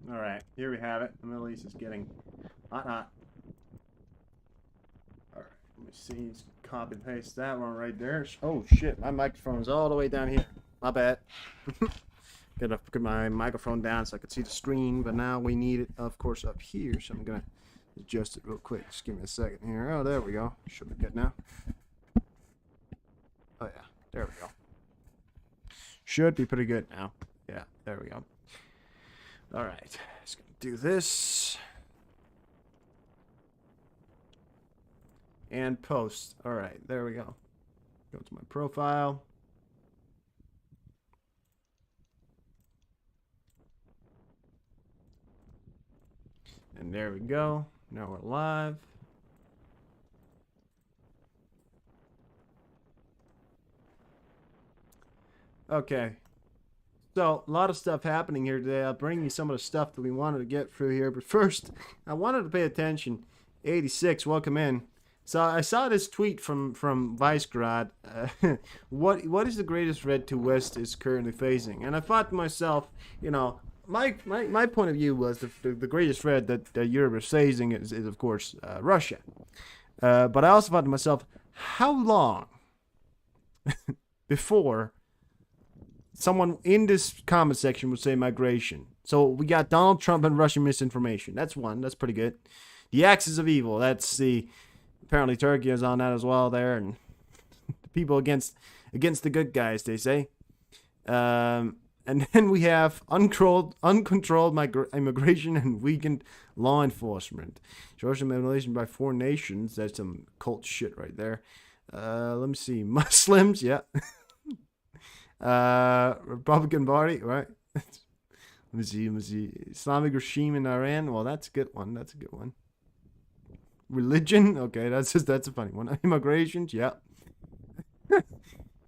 All right, here we have it. The Middle East is getting hot, hot. All right, let me see. Just copy and paste that one right there. Oh shit, my microphone's all the way down here. My bad. Gotta put my microphone down so I could see the screen, but now we need it, of course, up here. So I'm gonna adjust it real quick. Just give me a second here. Oh, there we go. Should be good now. Oh yeah, there we go. Should be pretty good now. Yeah, there we go. All right, just gonna do this and post. All right, there we go. Go to my profile. And there we go. Now we're live. Okay. So, a lot of stuff happening here today. I'll bring you some of the stuff that we wanted to get through here. But first, I wanted to pay attention. 86, welcome in. So, I saw this tweet from Vicegrad. What is the greatest threat to West is currently facing? And I thought to myself, you know, my point of view was the greatest threat that Europe is facing is of course, Russia. But I also thought to myself, how long before someone in this comment section would say migration? So we got Donald Trump and Russian misinformation. That's one. That's pretty good. The axis of evil. That's the apparently Turkey is on that as well there, and the people against the good guys, they say. And then we have uncontrolled immigration and weakened law enforcement. Social manipulation by foreign nations. That's some cult shit right there. Let me see. Muslims, yeah. Republican Party, right? Let me see. Islamic regime in Iran. Well, that's a good one. That's a good one. Religion, okay, that's a funny one. Immigration, yeah.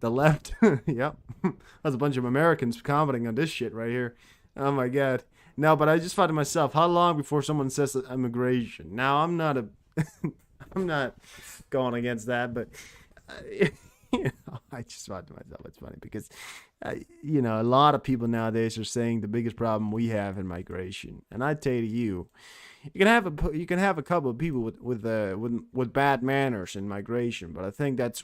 The left, yep. That's a bunch of Americans commenting on this shit right here. Oh my god. No, but I just thought to myself, how long before someone says immigration? Now I'm not I'm not going against that, but I just thought to myself, it's funny because, a lot of people nowadays are saying the biggest problem we have in migration, and I tell you, you can have a couple of people with bad manners in migration, but I think that's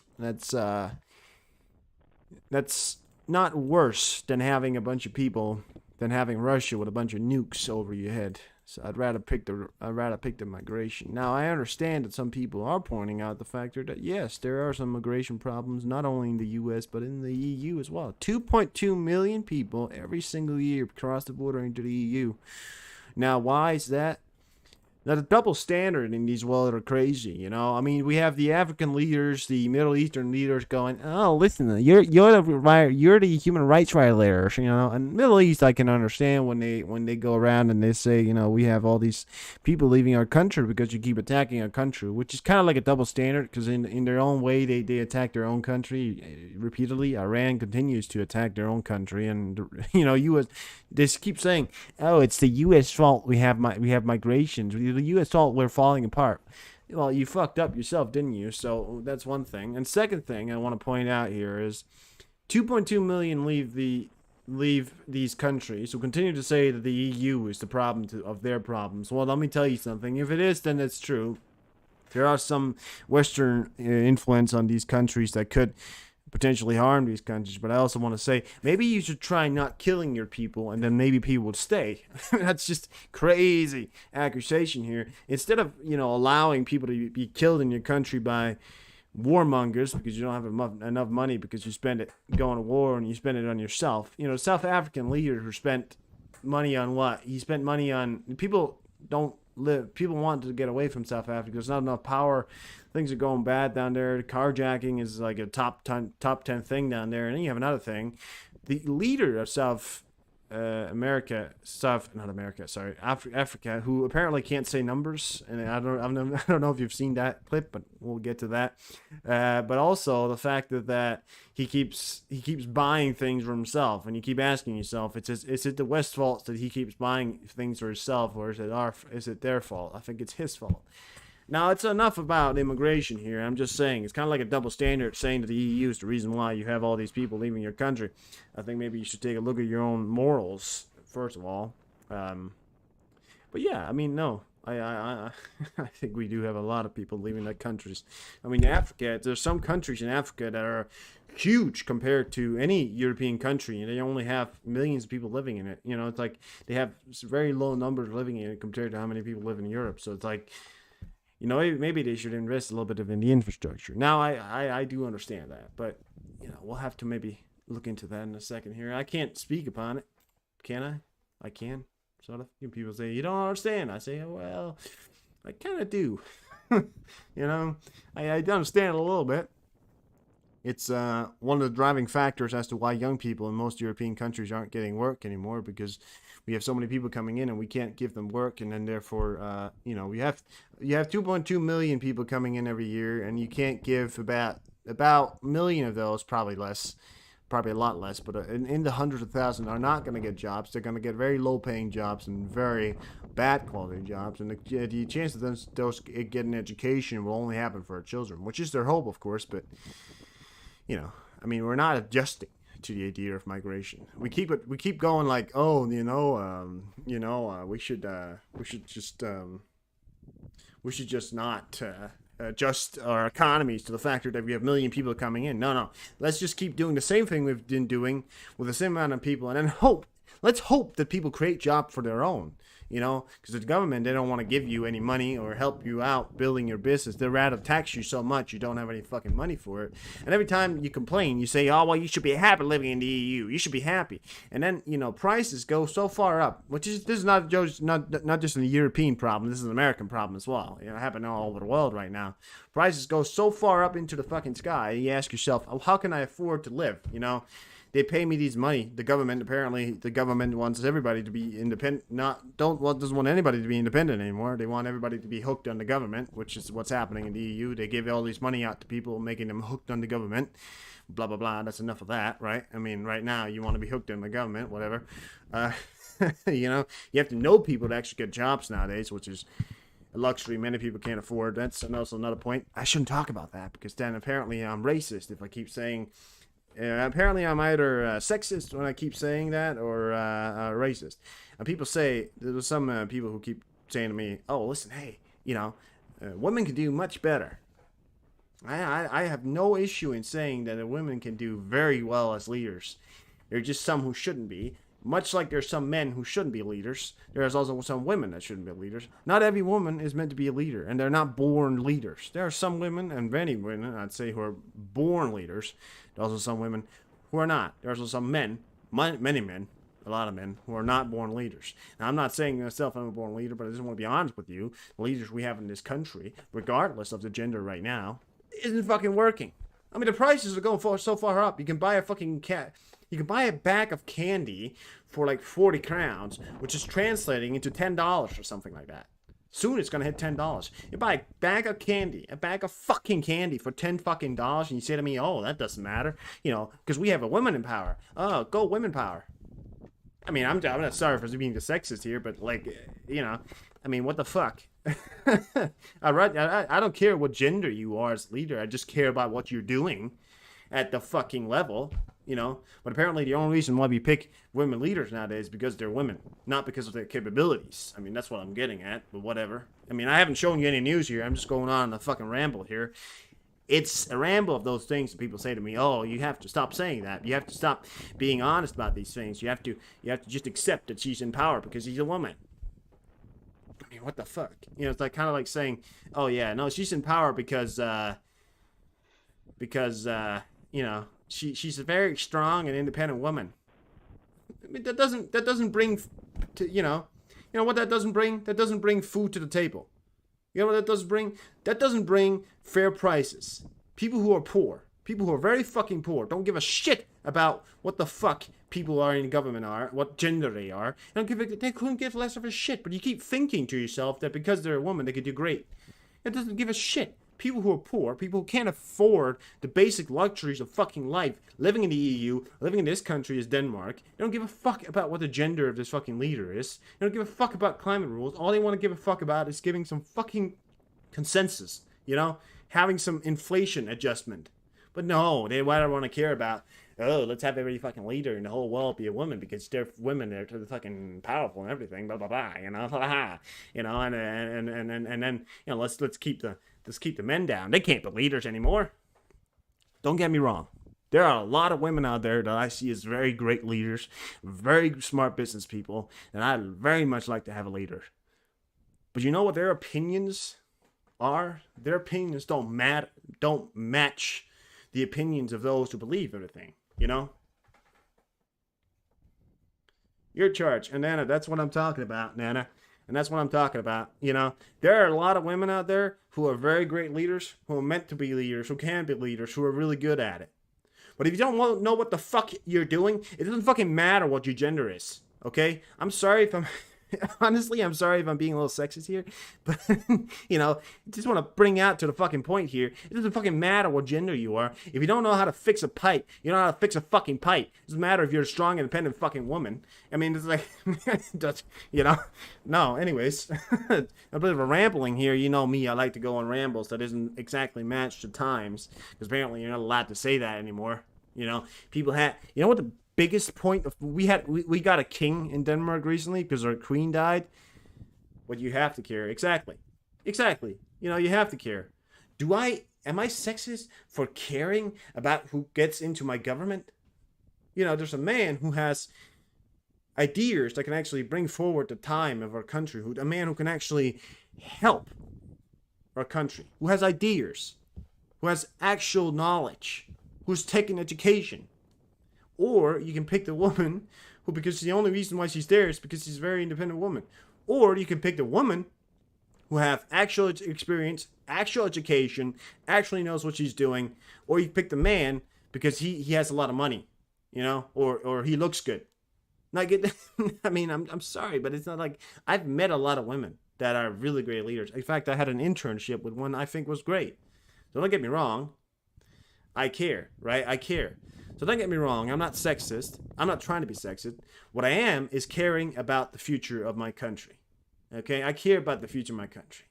not worse than having a bunch of people than having Russia with a bunch of nukes over your head. So I'd rather pick the migration. Now I understand that some people are pointing out the factor that yes, there are some migration problems not only in the U.S. but in the EU as well. 2.2 million people every single year cross the border into the EU. Now why is that? Now, the double standard in these world are crazy, you know. I mean, we have the African leaders, the Middle Eastern leaders going, "Oh, listen, you're the human rights violators," you know. And Middle East, I can understand when they go around and they say, you know, we have all these people leaving our country because you keep attacking our country, which is kind of like a double standard because in their own way they attack their own country repeatedly. Iran continues to attack their own country, and U.S. They keep saying, "Oh, it's the U.S. fault we have migrations. The U.S. fault we're falling apart." Well, you fucked up yourself, didn't you? So that's one thing. And second thing I want to point out here is 2.2 million leave these countries who continue to say that the EU is the problem of their problems. Well, let me tell you something. If it is, then it's true. There are some Western influence on these countries that could potentially harm these countries, but I also want to say maybe you should try not killing your people and then maybe people would stay. That's just crazy accusation here. Instead of allowing people to be killed in your country by warmongers because you don't have enough money because you spend it going to war and you spend it on yourself. South African leader who spent money on what? He spent money on people don't live. People want to get away from South Africa. There's not enough power. Things are going bad down there. Carjacking is like a top 10 thing down there. And then you have another thing. The leader of Africa, who apparently can't say numbers, and I don't know if you've seen that clip, but we'll get to that. But also the fact that he keeps buying things for himself, and you keep asking yourself, is it the West's fault that he keeps buying things for himself, or is it their fault? I think it's his fault. Now, it's enough about immigration here. I'm just saying, it's kind of like a double standard saying that the EU is the reason why you have all these people leaving your country. I think maybe you should take a look at your own morals, first of all. But yeah, I mean, no, I think we do have a lot of people leaving their countries. I mean, Africa, there's some countries in Africa that are huge compared to any European country, and they only have millions of people living in it. You know, it's like they have very low numbers living in it compared to how many people live in Europe. So it's like, you know, maybe they should invest a little bit of in the infrastructure. Now, I do understand that, but you know, we'll have to maybe look into that in a second here. I can't speak upon it, can I? I can, sort of. People say you don't understand. I say, well, I kind of do. You know, I understand a little bit. It's one of the driving factors as to why young people in most European countries aren't getting work anymore, because we have so many people coming in and we can't give them work, and then therefore, you know, you have 2.2 million people coming in every year, and you can't give about a million of those, probably less, probably a lot less, but in the hundreds of thousands are not going to get jobs. They're going to get very low paying jobs and very bad quality jobs, and the chance of those getting education will only happen for our children, which is their hope, of course, but you know, I mean, we're not adjusting to the idea of migration. We keep going like, oh, we should just not adjust our economies to the factor that we have a million people coming in. No, let's just keep doing the same thing we've been doing with the same amount of people, and then let's hope that people create jobs for their own. You know, because the government, they don't want to give you any money or help you out building your business. They'd rather tax you so much you don't have any fucking money for it. And every time you complain, you say, oh, well, you should be happy living in the EU. You should be happy. And then, you know, prices go so far up, this is not just a European problem. This is an American problem as well. You know, happening all over the world right now. Prices go so far up into the fucking sky. You ask yourself, oh, how can I afford to live? You know, they pay me these money. The government wants everybody to be independent. Doesn't want anybody to be independent anymore. They want everybody to be hooked on the government, which is what's happening in the EU. They give all this money out to people, making them hooked on the government. Blah blah blah. That's enough of that, right? I mean, right now you want to be hooked on the government, whatever. You know, you have to know people to actually get jobs nowadays, which is a luxury many people can't afford. That's also another point. I shouldn't talk about that because then apparently I'm racist if I keep saying. Apparently, I'm either sexist when I keep saying that, or racist. And people say, there's some people who keep saying to me, oh, listen, hey, you know, women can do much better. I have no issue in saying that women can do very well as leaders. There are just some who shouldn't be. Much like there's some men who shouldn't be leaders, there's also some women that shouldn't be leaders. Not every woman is meant to be a leader, and they're not born leaders. There are some women, and many women, I'd say, who are born leaders. There's also some women who are not. There's also some men, many men, a lot of men, who are not born leaders. Now, I'm not saying myself I'm a born leader, but I just want to be honest with you. The leaders we have in this country, regardless of the gender right now, isn't fucking working. I mean, the prices are going so far up. You can buy a fucking You can buy a bag of candy for like 40 crowns, which is translating into $10 or something like that. Soon it's gonna hit $10. You buy a bag of candy, a bag of fucking candy for $10 fucking dollars, and you say to me, oh, that doesn't matter, you know, because we have a women in power. Oh, go women power. I mean, I'm not sorry for being the sexist here, but like, you know, I mean, what the fuck? I don't care what gender you are as leader. I just care about what you're doing at the fucking level. You know, but apparently the only reason why we pick women leaders nowadays is because they're women, not because of their capabilities. I mean, that's what I'm getting at, but whatever. I mean, I haven't shown you any news here. I'm just going on a fucking ramble here. It's a ramble of those things that people say to me, oh, you have to stop saying that. You have to stop being honest about these things. You have to just accept that she's in power because she's a woman. I mean, what the fuck? You know, it's like kind of like saying, oh, yeah, no, she's in power because you know, she's a very strong and independent woman. I mean, that doesn't bring to, you know what that doesn't bring? That doesn't bring food to the table. You know what that doesn't bring? That doesn't bring fair prices. People who are poor, people who are very fucking poor, don't give a shit about what the fuck people are in government are, what gender they are. They couldn't give less of a shit, but you keep thinking to yourself that because they're a woman, they could do great. It doesn't give a shit. People who are poor, people who can't afford the basic luxuries of fucking life, living in the EU, living in this country as Denmark, they don't give a fuck about what the gender of this fucking leader is. They don't give a fuck about climate rules. All they want to give a fuck about is giving some fucking consensus, you know? Having some inflation adjustment. But no, they why don't want to care about, oh, let's have every fucking leader in the whole world be a woman because they're women, they're fucking powerful and everything, blah blah blah, and then let's keep the men down. They can't be leaders anymore. Don't get me wrong. There are a lot of women out there that I see as very great leaders, very smart business people, and I'd very much like to have a leader. But you know what their opinions are? Their opinions don't match the opinions of those who believe everything, you know? Your charge. And Nana, that's what I'm talking about, Nana. And that's what I'm talking about. You know, there are a lot of women out there who are very great leaders, who are meant to be leaders, who can be leaders, who are really good at it. But if you don't know what the fuck you're doing, it doesn't fucking matter what your gender is. Okay? I'm sorry if I'm... Honestly, I'm sorry if I'm being a little sexist here, but, you know, just want to bring out to the fucking point here. It doesn't fucking matter what gender you are. If you don't know how to fix a pipe, you don't know how to fix a fucking pipe. It doesn't matter if you're a strong, independent fucking woman. I mean, it's like, you know, no, anyways, a bit of a rambling here. You know me, I like to go on rambles that isn't exactly matched to times, because apparently you're not allowed to say that anymore. You know, people had, you know what the biggest point of we got a king in Denmark recently because our queen died. What you have to care. Exactly. You know, you have to care. Am I sexist for caring about who gets into my government? You know, there's a man who has ideas that can actually bring forward the time of our country, a man who can actually help our country, who has ideas, who has actual knowledge, who's taken education. Or you can pick the woman who, because the only reason why she's there is because she's a very independent woman. Or you can pick the woman who have actual experience, actual education, actually knows what she's doing. Or you pick the man because he has a lot of money, you know, or he looks good. Like I mean, I'm sorry, but it's not like I've met a lot of women that are really great leaders. In fact, I had an internship with one I think was great. So don't get me wrong. I care, right? I care. So don't get me wrong, I'm not sexist. I'm not trying to be sexist. What I am is caring about the future of my country. Okay? I care about the future of my country.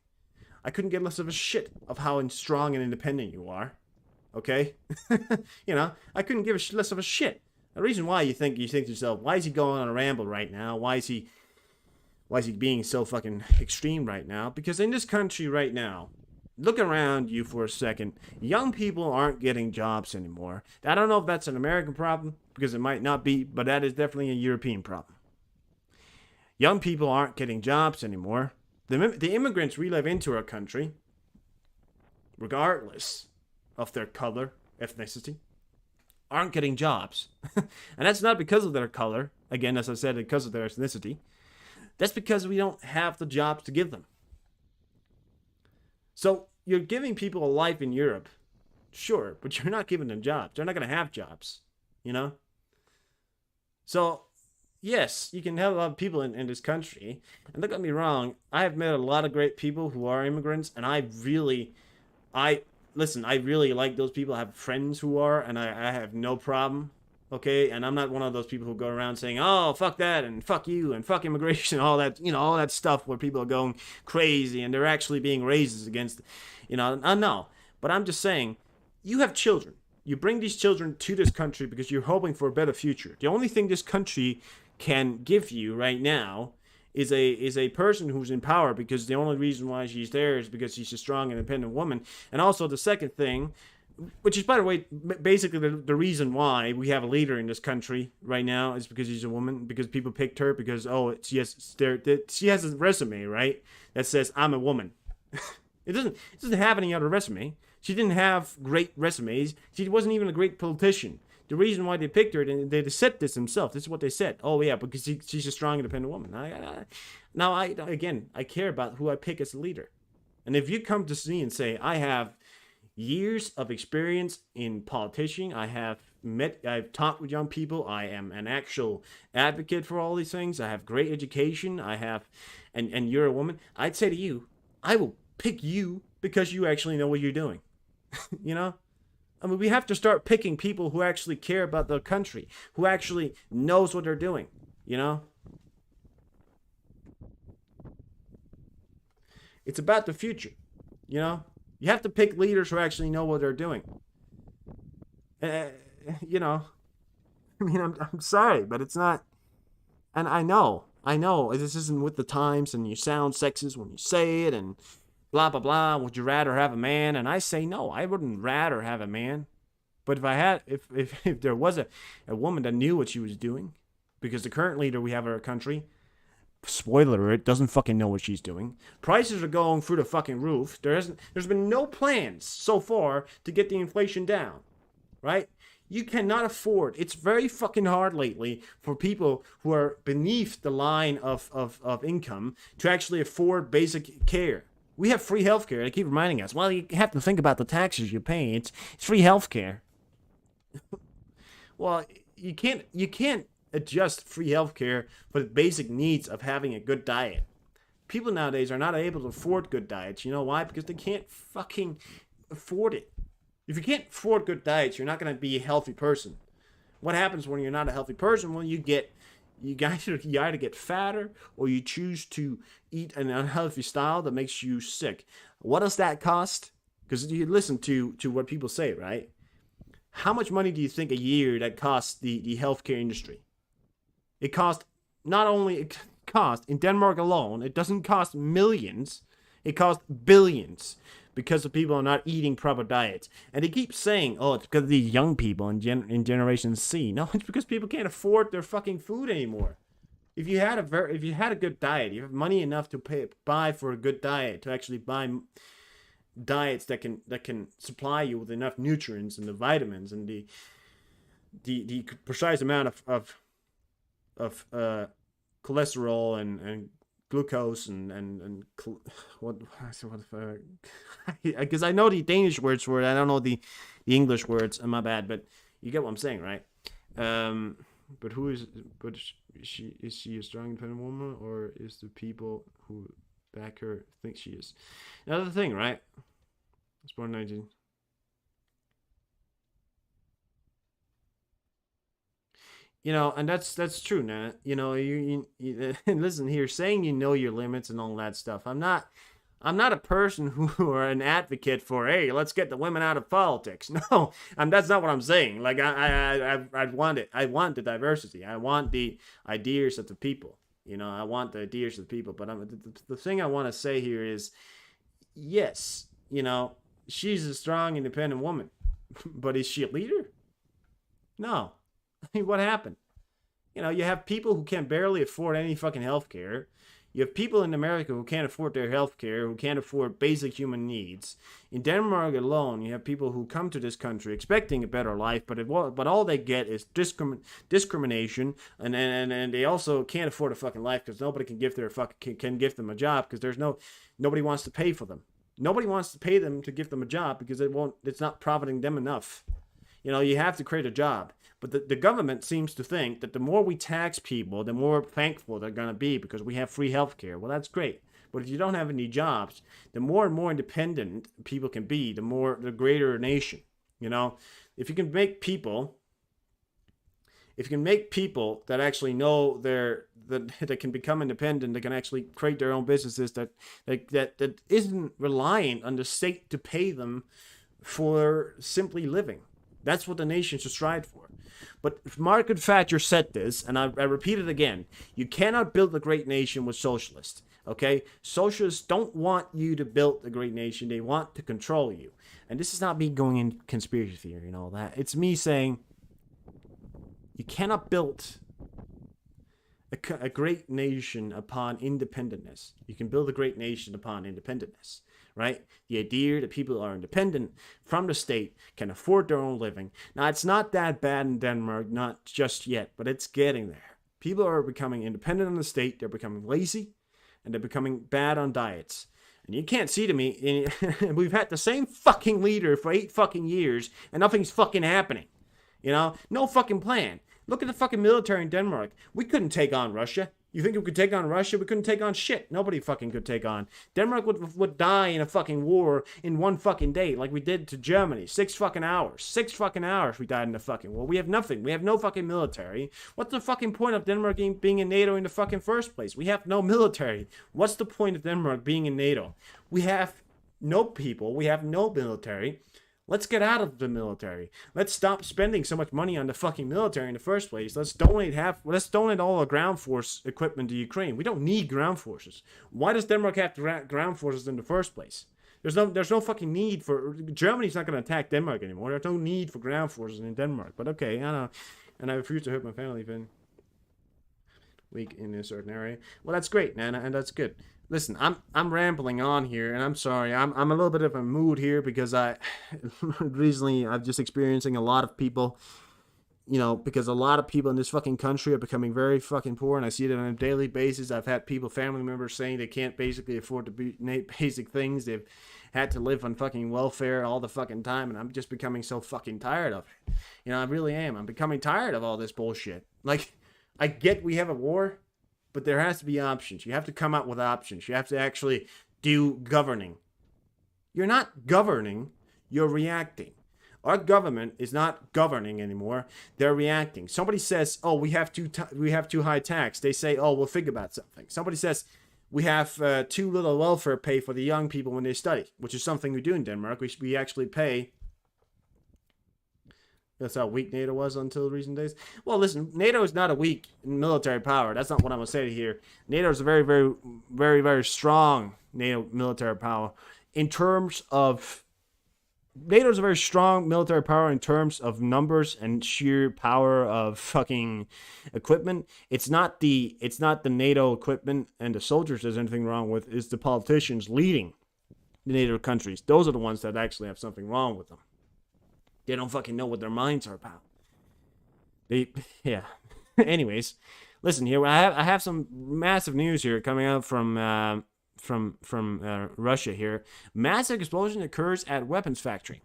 I couldn't get less of a shit of how strong and independent you are. Okay? You know, I couldn't give less of a shit. The reason why you think to yourself, why is he going on a ramble right now? Why is he being so fucking extreme right now? Because in this country right now, look around you for a second. Young people aren't getting jobs anymore. I don't know if that's an American problem, because it might not be, but that is definitely a European problem. Young people aren't getting jobs anymore. The immigrants we live into our country, regardless of their color, ethnicity, aren't getting jobs. And that's not because of their color. Again, as I said, because of their ethnicity. That's because we don't have the jobs to give them. So you're giving people a life in Europe, sure, but you're not giving them jobs. They're not going to have jobs, you know? So, yes, you can have a lot of people in this country. And don't get me wrong, I have met a lot of great people who are immigrants, and I really like those people. I have friends who are, and I have no problem. Okay, and I'm not one of those people who go around saying, oh, fuck that, and fuck you, and fuck immigration, all that, you know, all that stuff where people are going crazy, and they're actually being racist against, you know, no. But I'm just saying, you have children. You bring these children to this country because you're hoping for a better future. The only thing this country can give you right now is a person who's in power, because the only reason why she's there is because she's a strong, independent woman. And also the second thing, which is, by the way, basically the reason why we have a leader in this country right now is because she's a woman, because people picked her because, oh, she has a resume, right, that says, I'm a woman. It doesn't have any other resume. She didn't have great resumes. She wasn't even a great politician. The reason why they picked her, and they said this themselves, this is what they said. Oh, yeah, because she's a strong, independent woman. I care about who I pick as a leader. And if you come to me and say, I have years of experience in politician, I've talked with young people, I am an actual advocate for all these things, I have great education, and you're a woman, I'd say to you, I will pick you because you actually know what you're doing. You know? I mean, we have to start picking people who actually care about the country, who actually knows what they're doing, you know? It's about the future, you know? You have to pick leaders who actually know what they're doing. Uh, you know, I mean, I'm sorry, but it's not. And I know, this isn't with the times, and you sound sexist when you say it, and blah blah blah. Would you rather have a man? And I say no, I wouldn't rather have a man. But if I had, if there was a woman that knew what she was doing, because the current leader we have in our country, spoiler alert, doesn't fucking know what she's doing. Prices are going through the fucking roof. There's been no plans so far to get the inflation down, right? You cannot afford. It's very fucking hard lately for people who are beneath the line of income to actually afford basic care. We have free healthcare. They keep reminding us. Well, you have to think about the taxes you pay. It's free healthcare. Well, you can't adjust free healthcare for the basic needs of having a good diet. People nowadays are not able to afford good diets. You know why? Because they can't fucking afford it. If you can't afford good diets, you're not going to be a healthy person. What happens when you're not a healthy person? Well, you either get fatter or you choose to eat an unhealthy style that makes you sick. What does that cost? Because you listen to what people say, right? How much money do you think a year that costs the healthcare industry? It costs not only it cost in Denmark alone, it doesn't cost millions, it costs billions because the people are not eating proper diets. And they keep saying, oh, it's because of these young people in Generation C. No, it's because people can't afford their fucking food anymore. If you had a good diet, you have money enough to buy for a good diet, to actually buy diets that can supply you with enough nutrients and the vitamins and the precise amount of cholesterol and glucose and what because I know the Danish words for it, I don't know the English words. My bad, but you get what I'm saying, right? But is she a strong independent woman, or is the people who back her think she is? Another thing, right? It's born 19. And that's true, Nana. You listen here, saying your limits and all that stuff. I'm not a person who are an advocate for, hey, let's get the women out of politics. No, that's not what I'm saying. Like I want it. I want the diversity. I want the ideas of the people. I want the ideas of the people. But the thing I want to say here is, yes, she's a strong, independent woman, but is she a leader? No. I mean, what happened? You have people who can barely afford any fucking health care. You have people in America who can't afford their health care, who can't afford basic human needs. In Denmark alone, you have people who come to this country expecting a better life, but all they get is discrimination, and they also can't afford a fucking life because nobody can give them a job because nobody wants to pay for them. Nobody wants to pay them to give them a job because it's not profiting them enough. You have to create a job. But the government seems to think that the more we tax people, the more thankful they're going to be because we have free health care. Well, that's great. But if you don't have any jobs, the more and more independent people can be, the greater a nation. If you can make people that actually know that can become independent, that can actually create their own businesses, that isn't reliant on the state to pay them for simply living. That's what the nation should strive for. But Margaret Thatcher said this, and I repeat it again. You cannot build a great nation with socialists. Okay? Socialists don't want you to build a great nation. They want to control you. And this is not me going in conspiracy theory and all that. It's me saying you cannot build a great nation upon independentness. You can build a great nation upon independentness. Right? The idea that people are independent from the state, can afford their own living. Now, it's not that bad in Denmark, not just yet, but it's getting there. People are becoming independent on the state, they're becoming lazy, and they're becoming bad on diets. And you can't see to me, we've had the same fucking leader for 8 fucking years, and nothing's fucking happening. No fucking plan. Look at the fucking military in Denmark. We couldn't take on Russia. You think we could take on Russia? We couldn't take on shit. Nobody fucking could take on. Denmark would die in a fucking war in 1 fucking day, like we did to Germany. 6 fucking hours. 6 fucking hours we died in the fucking war. We have nothing. We have no fucking military. What's the fucking point of Denmark being in NATO in the fucking first place? We have no military. What's the point of Denmark being in NATO? We have no people. We have no military. Let's get out of the military. Let's stop spending so much money on the fucking military in the first place. Let's donate all our ground force equipment to Ukraine. We don't need ground forces. Why does Denmark have ground forces in the first place? There's no fucking need for Germany's not going to attack Denmark anymore. There's no need for ground forces in Denmark. But okay, I know, and I refuse to hurt my family if I'm weak in a certain area. Well, that's great, man, and that's good. Listen, I'm rambling on here, and I'm sorry. I'm a little bit of a mood here because I recently I've just experiencing a lot of people. Because a lot of people in this fucking country are becoming very fucking poor, and I see it on a daily basis. I've had family members saying they can't basically afford to be basic things. They've had to live on fucking welfare all the fucking time, and I'm just becoming so fucking tired of it. I really am. I'm becoming tired of all this bullshit. Like, I get we have a war, but there has to be options. You have to come up with options. You have to actually do governing. You're not governing, you're reacting. Our government is not governing anymore. They're reacting. Somebody says, "Oh, we have too high tax." They say, "Oh, we'll think about something." Somebody says, "We have too little welfare pay for the young people when they study," which is something we do in Denmark. We actually pay. That's how weak NATO was until recent days. Well, listen, NATO is not a weak military power. That's not what I'm gonna say here. NATO is a very, very, very, very strong NATO military power in terms of. NATO is a very strong military power in terms of numbers and sheer power of fucking equipment. It's not the NATO equipment and the soldiers there's anything wrong with. It's the politicians leading the NATO countries. Those are the ones that actually have something wrong with them. They don't fucking know what their minds are about. Yeah. Anyways, listen here. I have some massive news here coming out from Russia here. Massive explosion occurs at weapons factory.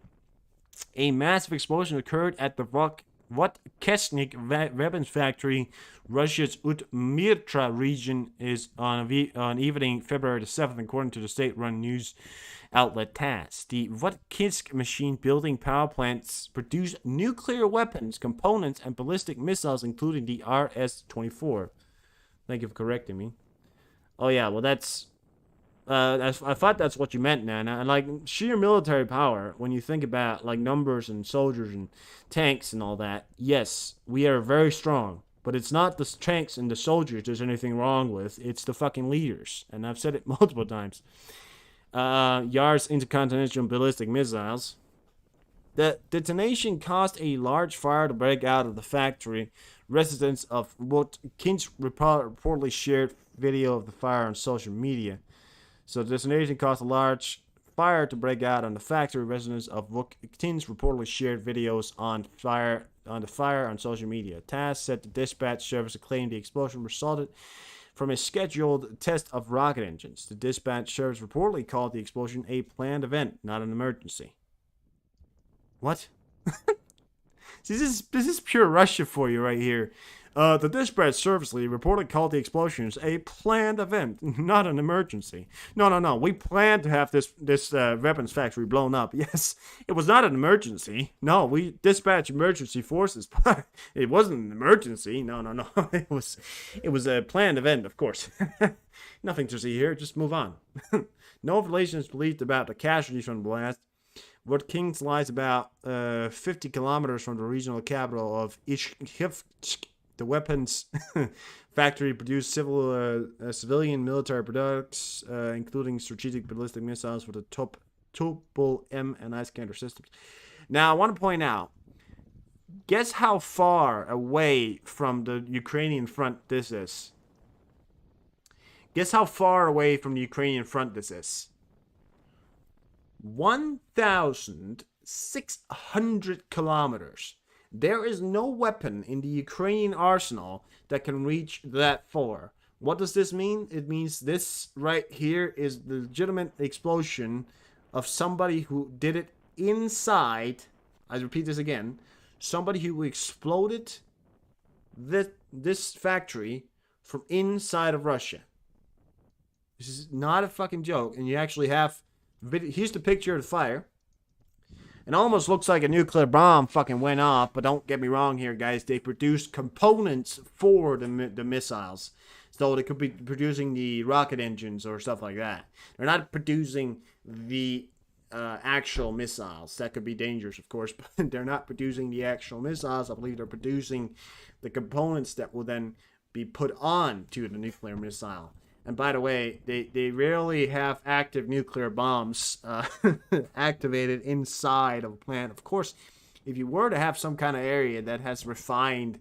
A massive explosion occurred at the Votkesnik weapons factory, Russia's Udmurtia region, is on evening February the 7th, according to the state-run news outlet TASS. The Votkisk machine building power plants produce nuclear weapons, components, and ballistic missiles, including the RS-24. Thank you for correcting me. Oh yeah, well that's... I thought that's what you meant, Nana. And like sheer military power, when you think about like numbers and soldiers and tanks and all that, yes, we are very strong. But it's not the tanks and the soldiers there's anything wrong with. It's the fucking leaders. And I've said it multiple times. Yar's intercontinental ballistic missiles. The detonation caused a large fire to break out of the factory. Residents of Votkins reportedly shared video of the fire on social media. So the detonation caused a large fire to break out on the factory. Residents of Votkins reportedly shared videos on the fire on social media. TASS said the dispatch service claimed the explosion resulted from a scheduled test of rocket engines. The dispatch service reportedly called the explosion a planned event, not an emergency. What? See, this is pure Russia for you right here. The dispatch service lead reportedly called the explosions a planned event, not an emergency. No. We planned to have this weapons factory blown up. Yes, it was not an emergency. No, we dispatched emergency forces, but it wasn't an emergency. No. It was a planned event, of course. Nothing to see here. Just move on. No information is believed about the casualties from the blast. Votkins lies about 50 kilometers from the regional capital of Ishkivsk. The weapons factory produced civilian military products, including strategic ballistic missiles for the Topol M and Iskander systems. Now, I want to point out, guess how far away from the Ukrainian front this is? Guess how far away from the Ukrainian front this is? 1,600 kilometers. There is no weapon in the Ukrainian arsenal that can reach that far. What does this mean? It means this right here is the legitimate explosion of somebody who did it inside. I repeat this again. Somebody who exploded this factory from inside of Russia. This is not a fucking joke. And you actually have... Here's the picture of the fire. It almost looks like a nuclear bomb fucking went off, but don't get me wrong here, guys. They produced components for the missiles. So they could be producing the rocket engines or stuff like that. They're not producing the actual missiles. That could be dangerous, of course, but they're not producing the actual missiles. I believe they're producing the components that will then be put on to the nuclear missile. And by the way, they rarely have active nuclear bombs activated inside of a plant. Of course, if you were to have some kind of area that has refined,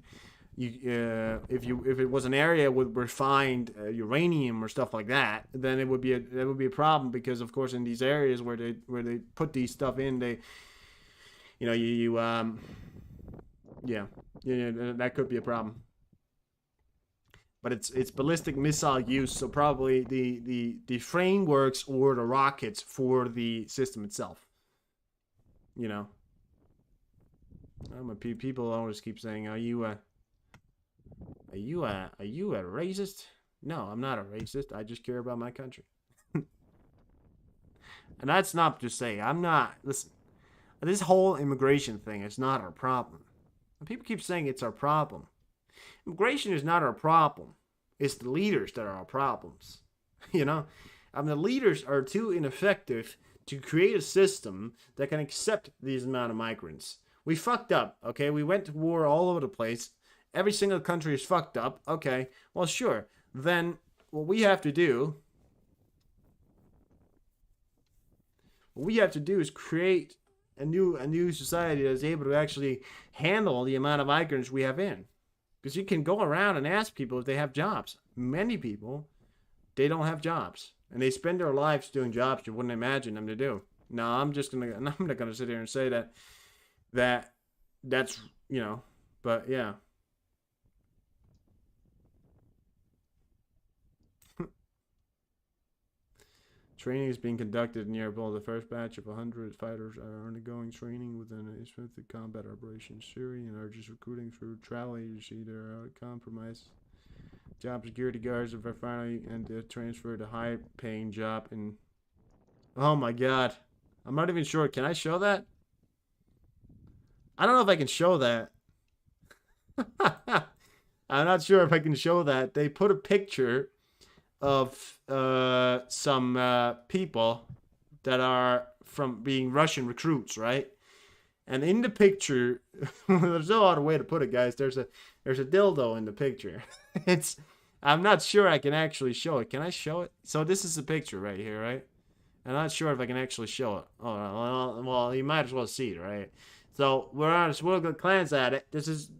if it was an area with refined uranium or stuff like that, then it would be a problem, because of course in these areas where they put these stuff in, they, yeah, that could be a problem. But it's ballistic missile use, so probably the frameworks or the rockets for the system itself. People always keep saying, "Are you a racist?" No, I'm not a racist. I just care about my country. And that's not to say I'm not. Listen, this whole immigration thing is not our problem. People keep saying it's our problem. Immigration is not our problem. It's the leaders that are our problems. The leaders are too ineffective to create a system that can accept these amount of migrants. We fucked up, okay? We went to war all over the place. Every single country is fucked up. Okay, well, sure. Then what we have to do is create a new society that is able to actually handle the amount of migrants we have in. Because you can go around and ask people if they have jobs. Many people, they don't have jobs. And they spend their lives doing jobs you wouldn't imagine them to do. Now, I'm not gonna sit here and say that's, but yeah. Training is being conducted near Ebola. The first batch of 100 fighters are undergoing training within a specific combat operation. Syria and urges recruiting for travel agency. There are compromised job security guards are finally and transferred to high-paying job in. Oh my God, I'm not even sure. Can I show that? I don't know if I can show that. I'm not sure if I can show that. They put a picture of some people that are from being Russian recruits, right? And in the picture, there's no other way to put it, guys. There's a dildo in the picture. I'm not sure I can actually show it. Can I show it? So this is the picture right here, right? I'm not sure if I can actually show it. Oh, well, you might as well see it, right? So we're gonna glance at it. This is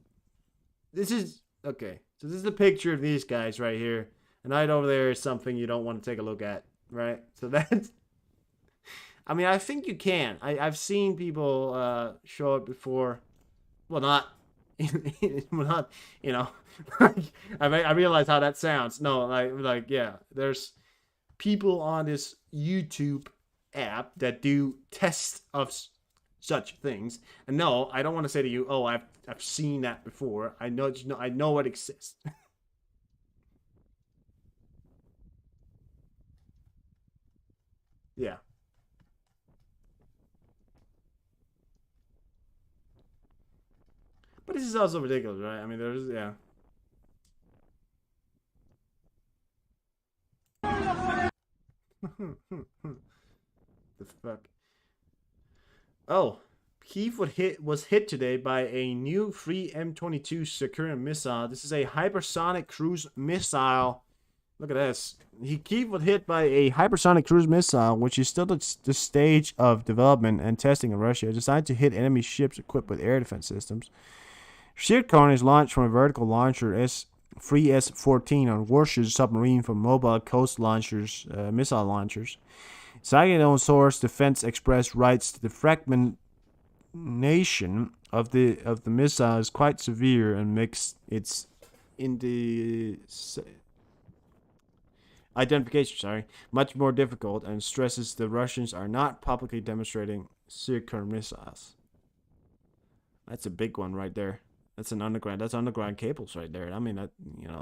okay. So this is the picture of these guys right here. And right over there is something you don't want to take a look at, right? So that's, I mean, I think you can. I've seen people show it before. Well, not, I realize how that sounds. No, like yeah, there's people on this YouTube app that do tests of such things. And no, I don't want to say to you, oh, I've seen that before. I know it exists. Yeah. But this is also ridiculous, right? I mean, there's, yeah. The fuck? Oh, Kiev was hit today by a new free M22 Sakura missile. This is a hypersonic cruise missile. Look at this. Kiev was hit by a hypersonic cruise missile, which is still at the stage of development and testing in Russia, designed to hit enemy ships equipped with air defense systems. Shirkon is launched from a vertical launcher Free S-14 on Warshaw's submarine from mobile coast launchers, missile launchers. Citing own source, Defense Express writes the fragmentation of the missile is quite severe and makes its identification much more difficult, and stresses the Russians are not publicly demonstrating Zircon missiles. That's a big one right there. That's underground cables right there. I mean, that,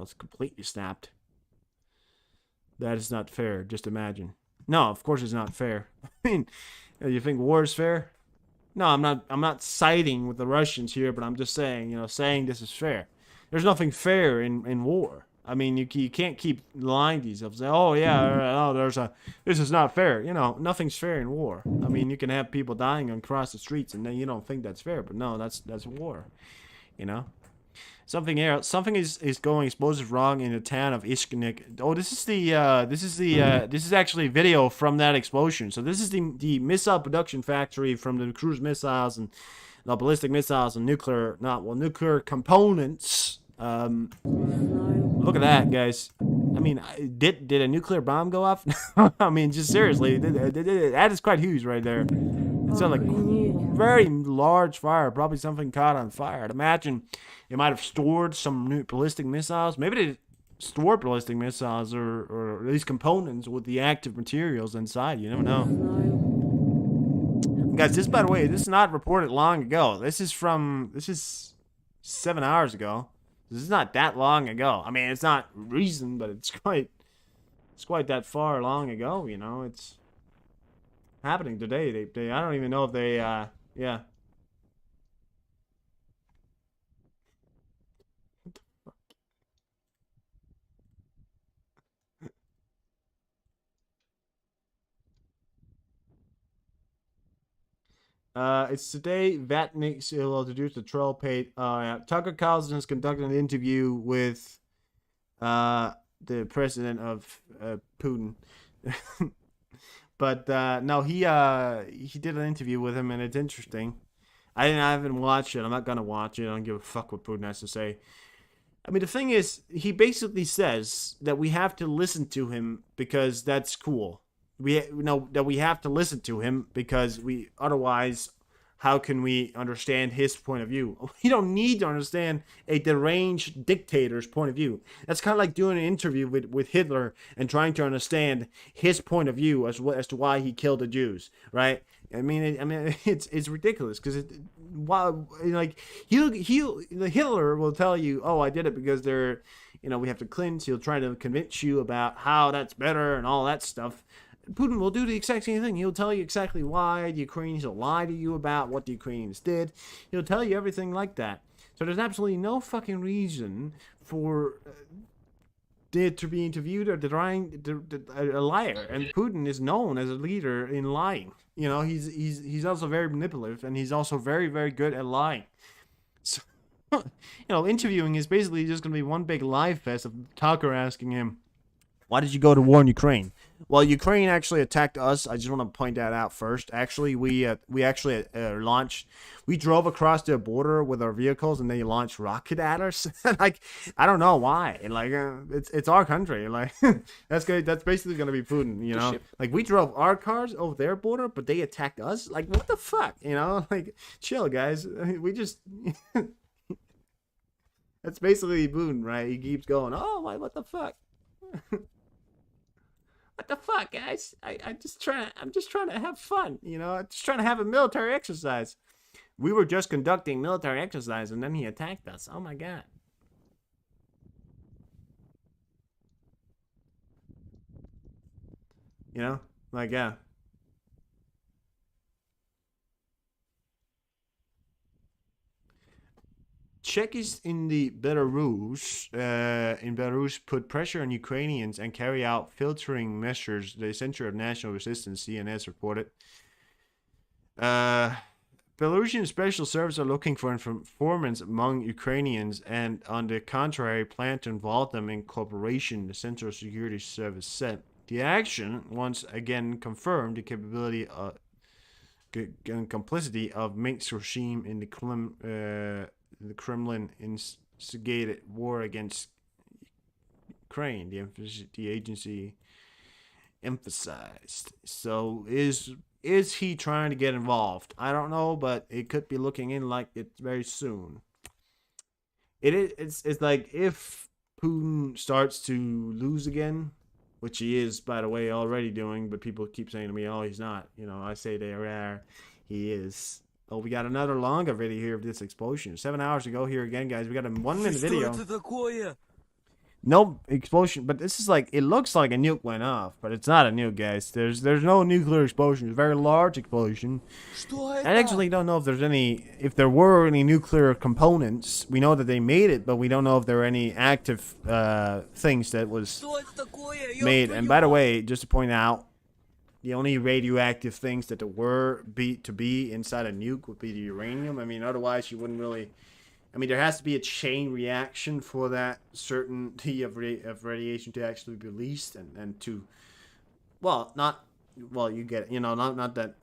it's completely snapped. That is not fair. Just imagine. No, of course it's not fair. I mean, you think war is fair? No, I'm not siding with the Russians here, but I'm just saying, saying this is fair. There's nothing fair in war. I mean, you can't keep lying to yourself. Say, oh yeah, this is not fair. You know, nothing's fair in war. I mean, you can have people dying across the streets, and then you don't think that's fair, but no, that's war. You know, something is going explosive wrong in the town of Ishkanik. Oh, this is actually video from that explosion. So this is the missile production factory from the cruise missiles and the ballistic missiles and nuclear components. Look at that, guys. I mean, did a nuclear bomb go off? I mean, just seriously, that is quite huge right there. It's a very large fire, probably something caught on fire. I'd imagine they might have stored some ballistic missiles. Maybe they stored ballistic missiles or these components with the active materials inside. You never know. Guys, this, by the way, this is not reported long ago. This is 7 hours ago. This is not that long ago. I mean, it's not recent, but it's quite that far long ago. You know, it's happening today. They I don't even know if they yeah. It's today Vatnik will introduce the troll page. Yeah. Tucker Carlson has conducted an interview with the president of Putin. But no, he did an interview with him, and it's interesting. I haven't watched it. I'm not gonna watch it. I don't give a fuck what Putin has to say. I mean, the thing is, he basically says that we have to listen to him because that's cool. We know that we have to listen to him because otherwise, how can we understand his point of view? We don't need to understand a deranged dictator's point of view. That's kind of like doing an interview with Hitler and trying to understand his point of view as to why he killed the Jews, right? I mean, it's ridiculous because like Hitler will tell you, oh, I did it because we have to cleanse. He'll try to convince you about how that's better and all that stuff. Putin will do the exact same thing. He'll tell you exactly why the Ukrainians will lie to you about what the Ukrainians did. He'll tell you everything like that. So there's absolutely no fucking reason for to be interviewed or a liar. And Putin is known as a leader in lying. You know, he's also very manipulative, and he's also very, very good at lying. So, interviewing is basically just going to be one big lie fest of Tucker asking him, why did you go to war in Ukraine? Well, Ukraine actually attacked us. I just want to point that out first. Actually, we drove across their border with our vehicles, and they launched rocket at us. Like, I don't know why. Like, it's our country. Like, that's good. That's basically gonna be Putin. You know, like we drove our cars over their border, but they attacked us. Like, what the fuck? You know, like, chill, guys. We just. That's basically Putin, right? He keeps going. Oh, what the fuck? What the fuck, guys? I'm just trying to have fun, you know. I'm just trying to have a military exercise. We were just conducting military exercise, and then he attacked us. Oh my god. You know, like yeah. Czechies in Belarus put pressure on Ukrainians and carry out filtering measures. The Center of National Resistance (CNS) reported. Belarusian special services are looking for informants among Ukrainians, and on the contrary, plan to involve them in cooperation. The Central Security Service said the action once again confirmed the capability and complicity of Minsk's regime in the Kremlin instigated war against Ukraine. The agency emphasized. So is he trying to get involved? I don't know, but it could be looking in like it very soon. It's like if Putin starts to lose again, which he is, by the way, already doing, but people keep saying to me, oh, he's not. You know, I say they are. He is. Oh, we got another longer video here of this explosion. 7 hours ago here again, guys. We got a 1 minute video. No explosion, but this is like, it looks like a nuke went off, but it's not a nuke, guys. There's no nuclear explosion. It's a very large explosion. Что I это? actually don't know if there's any, if there were any nuclear components. We know that they made it, but we don't know if there were any active things that was Что это такое? Ёб made. твою And by the мать! way, just to point out, the only radioactive things that there were to be inside a nuke would be the uranium. I mean, otherwise you wouldn't really. I mean, there has to be a chain reaction for that certainty of radiation to actually be released, and to, well, not, well, you get it, you know, not that.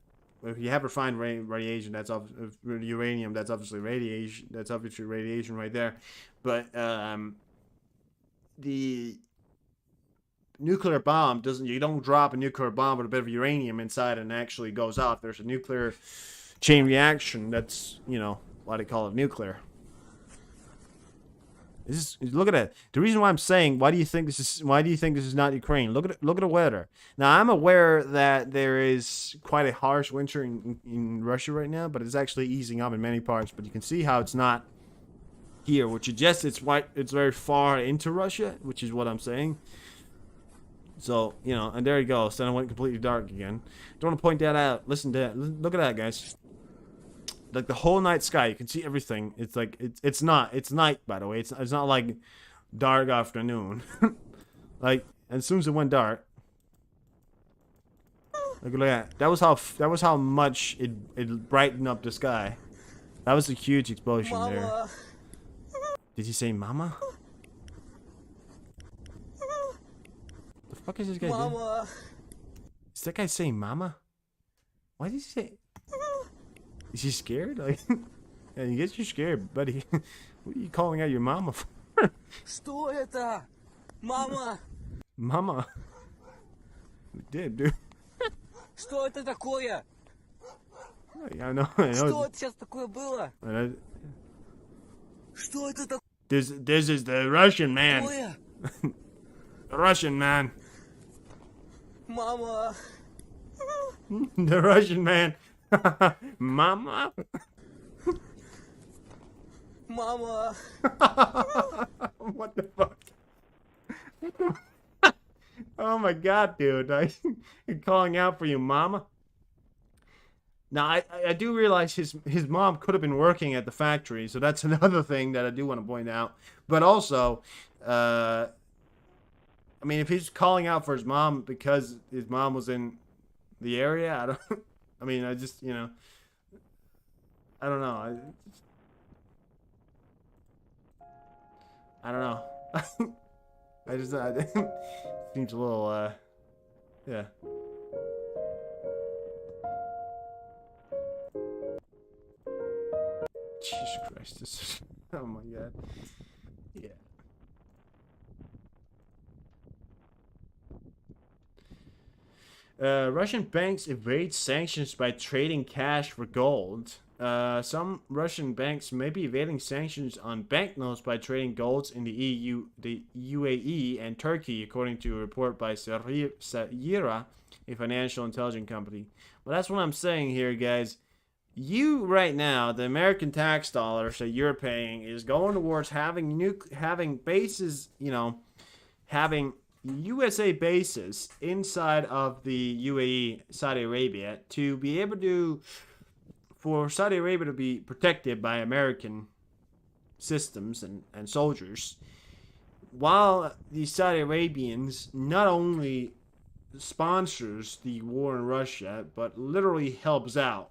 If you have refined radiation, that's uranium. That's obviously radiation. That's obviously radiation right there. But the nuclear bomb doesn't. You don't drop a nuclear bomb with a bit of uranium inside and it actually goes off. There's a nuclear chain reaction. That's, you know, why they call it nuclear. Look at that. The reason why I'm saying, why do you think this is not Ukraine? Look at the weather. Now, I'm aware that there is quite a harsh winter in Russia right now, but it's actually easing up in many parts. But you can see how it's not here, which suggests it's very far into Russia, which is what I'm saying. So, you know, and there you go. So then it went completely dark again. Don't want to point that out. Listen to that. Look at that, guys. Like the whole night sky, you can see everything. It's like it's night, by the way. It's not like dark afternoon. Like, as soon as it went dark, look at that. That was how much it brightened up the sky. That was a huge explosion there. Мама! Did he say mama? The fuck is this guy doing? Мама! Is that guy saying mama? Why did he say? Is he scared? Like, yeah, you get you scared, buddy. What are you calling out your mama for? Что это? Мама! Mama. We did, dude. Что это такое? I know. I know. Что это сейчас такое было? Что это This is the Russian man. такое? The Russian man. Мама! The Russian man. Mama. Мама! What the fuck? Oh my god, dude. You're calling out for you, mama. Now, I do realize his mom could have been working at the factory, so that's another thing that I do want to point out. But also, I mean, if he's calling out for his mom because his mom was in the area, I don't. I mean, I just, you know, I don't know. I don't know. I just, seems a little, yeah. Jesus Christ, this is, oh my god. Yeah. Russian banks evade sanctions by trading cash for gold. Some Russian banks may be evading sanctions on banknotes by trading golds in the EU, the UAE, and Turkey, according to a report by Sayira, a financial intelligence company. Well, that's what I'm saying here, guys. You right now, the American tax dollars that you're paying is going towards having bases, you know, having USA bases inside of the UAE, Saudi Arabia, to be able to, for Saudi Arabia to be protected by American systems and soldiers, while the Saudi Arabians not only sponsors the war in Russia, but literally helps out.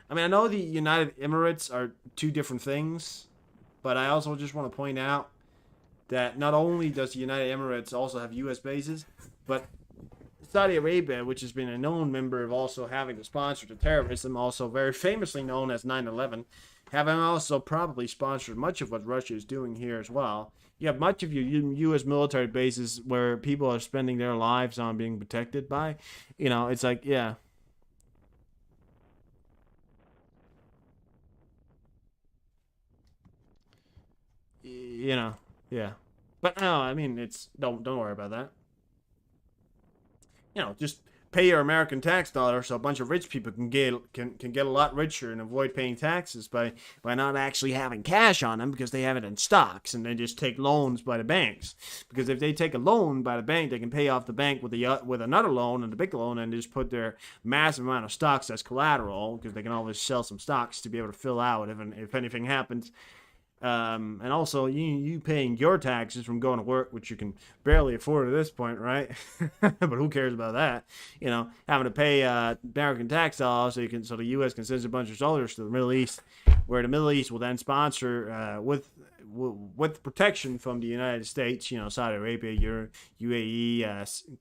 I mean, I know the United Emirates are two different things, but I also just want to point out that not only does the United Emirates also have U.S. bases, but Saudi Arabia, which has been a known member of also having to sponsor the terrorism, also very famously known as 9/11, having also probably sponsored much of what Russia is doing here as well. You have much of your U.S. military bases where people are spending their lives on being protected by. You know, it's like, yeah. You know, yeah. But no, I mean, it's don't worry about that. You know, just pay your American tax dollars, so a bunch of rich people can get a lot richer and avoid paying taxes by not actually having cash on them because they have it in stocks and they just take loans by the banks. Because if they take a loan by the bank, they can pay off the bank with another loan and a big loan and just put their massive amount of stocks as collateral because they can always sell some stocks to be able to fill out if anything happens. And also you paying your taxes from going to work, which you can barely afford at this point, right? But who cares about that? Having to pay American tax dollars so the U.S. can send a bunch of soldiers to the Middle East, where the Middle East will then sponsor with protection from the United States. Saudi Arabia, UAE,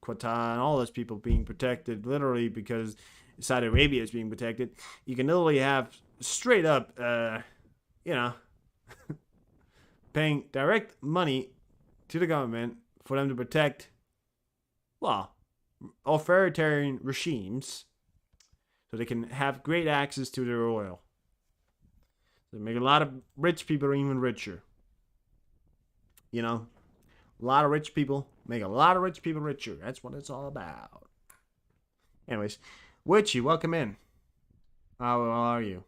Qatar, and all those people being protected literally because Saudi Arabia is being protected. You can literally have straight up, paying direct money to the government for them to protect, authoritarian regimes so they can have great access to their oil. They make a lot of rich people even richer. A lot of rich people make a lot of rich people richer. That's what it's all about. Anyways, Witchy, welcome in. How are you?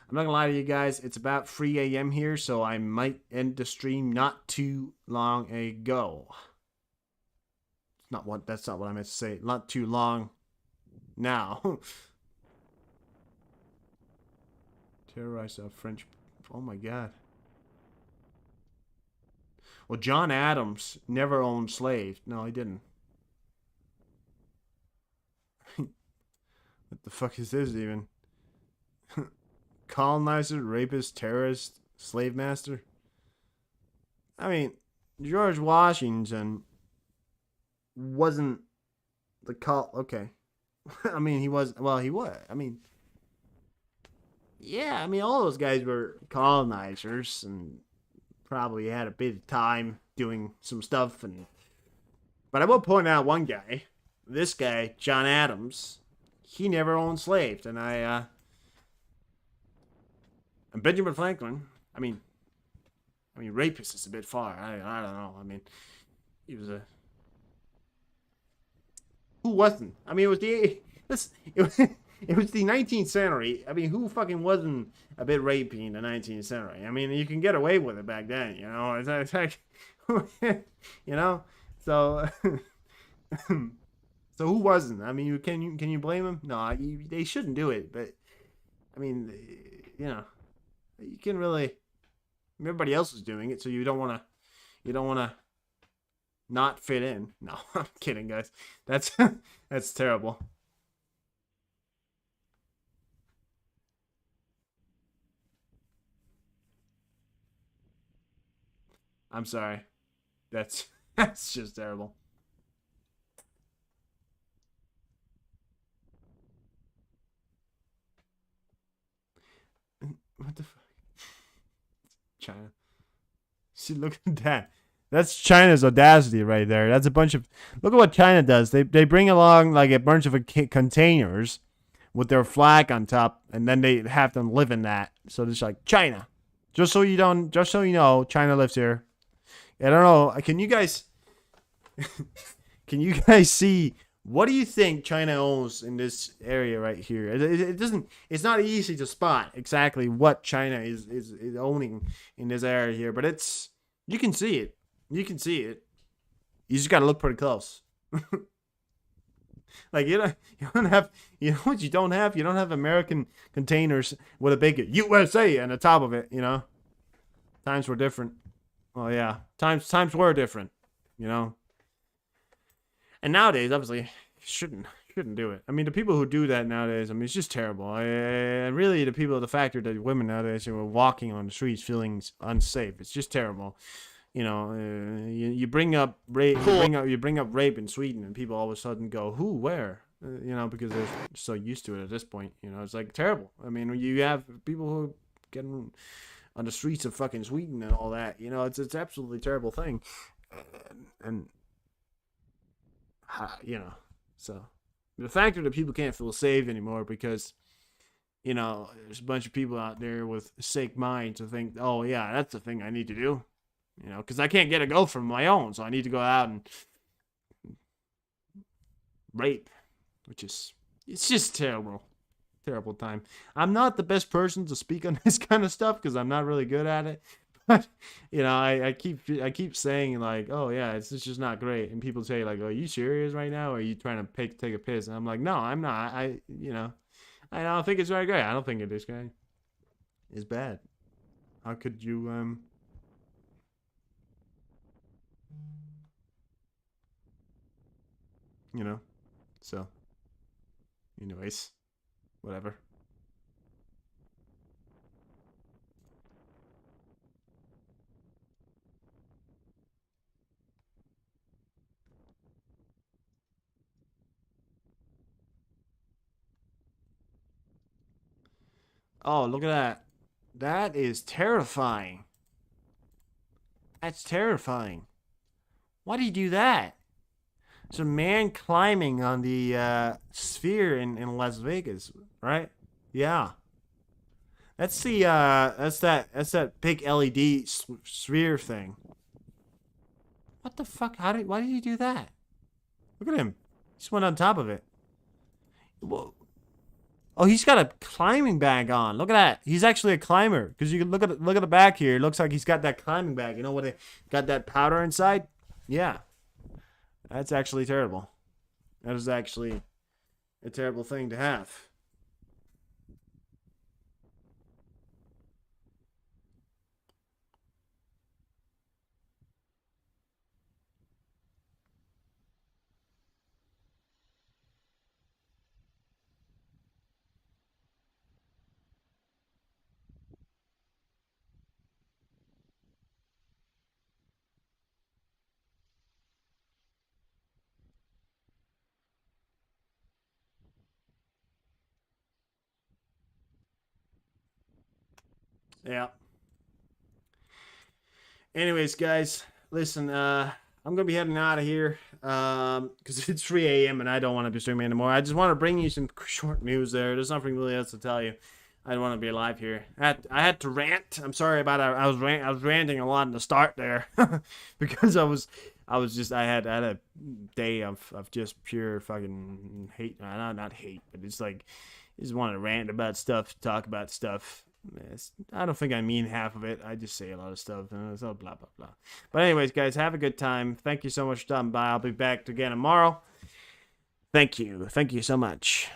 I'm not gonna lie to you guys, it's about 3 a.m. here, so I might end the stream not too long ago. That's not what I meant to say. Not too long now. Terrorize a French. Oh my god. Well, John Adams never owned slaves. No, he didn't. What the fuck is this even? Colonizer, rapist, terrorist, slave master. I mean, George Washington wasn't the okay. I mean, he was. Well, he was. I mean, yeah. I mean, all those guys were colonizers and probably had a bit of time doing some stuff. But I will point out one guy. This guy, John Adams, he never owned slaves, and And Benjamin Franklin, I mean, rapist is a bit far. I don't know. I mean, he was a. Who wasn't? I mean, it was the 19th century. I mean, who fucking wasn't a bit rapey in the 19th century? I mean, you can get away with it back then, It's like, So, so who wasn't? I mean, can you blame him? No, they shouldn't do it. But I mean, you can really. Everybody else is doing it, so you don't want to not fit in. No, I'm kidding, guys. That's terrible. I'm sorry. That's just terrible. What the fuck? China. See, look at that. That's China's audacity right there. That's a bunch of. Look at what China does. They bring along like a bunch of containers with their flag on top, and then they have them live in that. So it's like China. Just so you know, China lives here. I don't know. Can you guys see? What do you think China owns in this area right here? It doesn't. It's not easy to spot exactly what China is owning in this area here, but you can see it. You can see it. You just got to look pretty close. Like you don't have. You know what you don't have? You don't have American containers with a big USA on the top of it. Times were different. Well, yeah, times were different. And nowadays, obviously, shouldn't do it. I mean, the people who do that nowadays, I mean, it's just terrible. And really, the factor that women nowadays who are walking on the streets feeling unsafe. It's just terrible. You bring up rape, you bring up rape in Sweden, and people all of a sudden go, "Who? Where?" Because they're so used to it at this point. It's like terrible. I mean, when you have people who are getting on the streets of fucking Sweden and all that, it's absolutely terrible thing, and. So the factor that people can't feel safe anymore because, there's a bunch of people out there with sick minds who think, oh yeah, that's the thing I need to do, because I can't get a girlfriend of my own, so I need to go out and rape, which is it's just terrible. Terrible time. I'm not the best person to speak on this kind of stuff because I'm not really good at it. But you know, I keep saying like, oh yeah, it's just not great, and people say like, oh, are you serious right now? Or are you trying to take a piss? And I'm like, no, I'm not. I don't think it's very great. I don't think this guy is bad. How could you you know? So, anyways, whatever. Oh, look at that. That is terrifying. That's terrifying. Why do you do that? It's a man climbing on the sphere in Las Vegas, right? Yeah. That's that big LED sphere thing. What the fuck? Why did he do that? Look at him. He just went on top of it. Whoa. Oh, he's got a climbing bag on. Look at that. He's actually a climber. Because you can look at the back here. It looks like he's got that climbing bag. You know what? It got that powder inside. Yeah, that's actually terrible. That is actually a terrible thing to have. Yeah. Anyways, guys, listen. I'm gonna be heading out of here. Because it's 3 a.m. and I don't want to be streaming anymore. I just want to bring you some short news. There's nothing really else to tell you. I don't want to be alive here. I had to rant. I'm sorry about it. I was ranting a lot in the start there because I had a day of just pure fucking hate. Not hate, but it's like I just want to rant about stuff, talk about stuff. I don't think I mean half of it. I just say a lot of stuff. So blah blah blah. But anyways, guys, have a good time. Thank you so much for stopping by. I'll be back again tomorrow. Thank you. Thank you so much.